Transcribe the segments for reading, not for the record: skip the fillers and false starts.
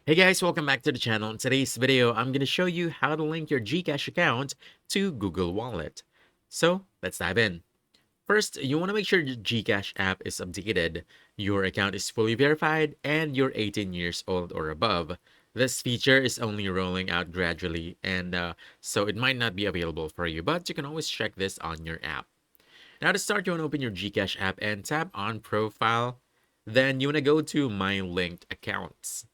Hey guys, welcome back to the channel. In today's video, I'm going to show you how to link your GCash account to Google Wallet. So let's dive in. First, you want to make sure the GCash app is updated, your account is fully verified, and you're 18 years old or above. This feature is only rolling out gradually, and so it might not be available for you, but you can always check this on your app. Now to start, you want to open your GCash app and tap on Profile. Then you want to go to My Linked Accounts.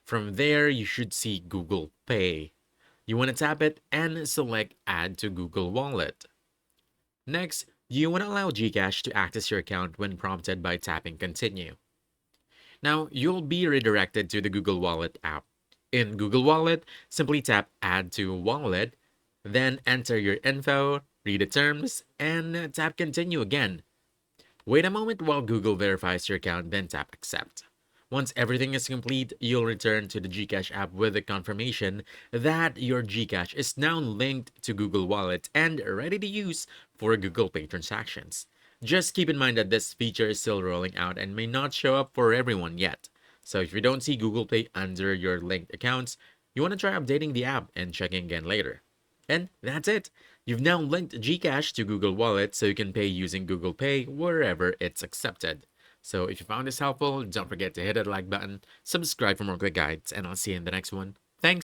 From there, you should see Google Pay. You want to tap it and select Add to Google Wallet. Next, you want to allow GCash to access your account when prompted by tapping Continue. Now, you'll be redirected to the Google Wallet app. In Google Wallet, simply tap Add to Wallet, then enter your info, read the terms, and tap Continue again. Wait a moment while Google verifies your account, then tap Accept. Once everything is complete, you'll return to the GCash app with a confirmation that your GCash is now linked to Google Wallet and ready to use for Google Pay transactions. Just keep in mind that this feature is still rolling out and may not show up for everyone yet. So if you don't see Google Pay under your linked accounts, you want to try updating the app and checking again later. And that's it. You've now linked GCash to Google Wallet so you can pay using Google Pay wherever it's accepted. So if you found this helpful, don't forget to hit that like button, subscribe for more quick guides, and I'll see you in the next one. Thanks.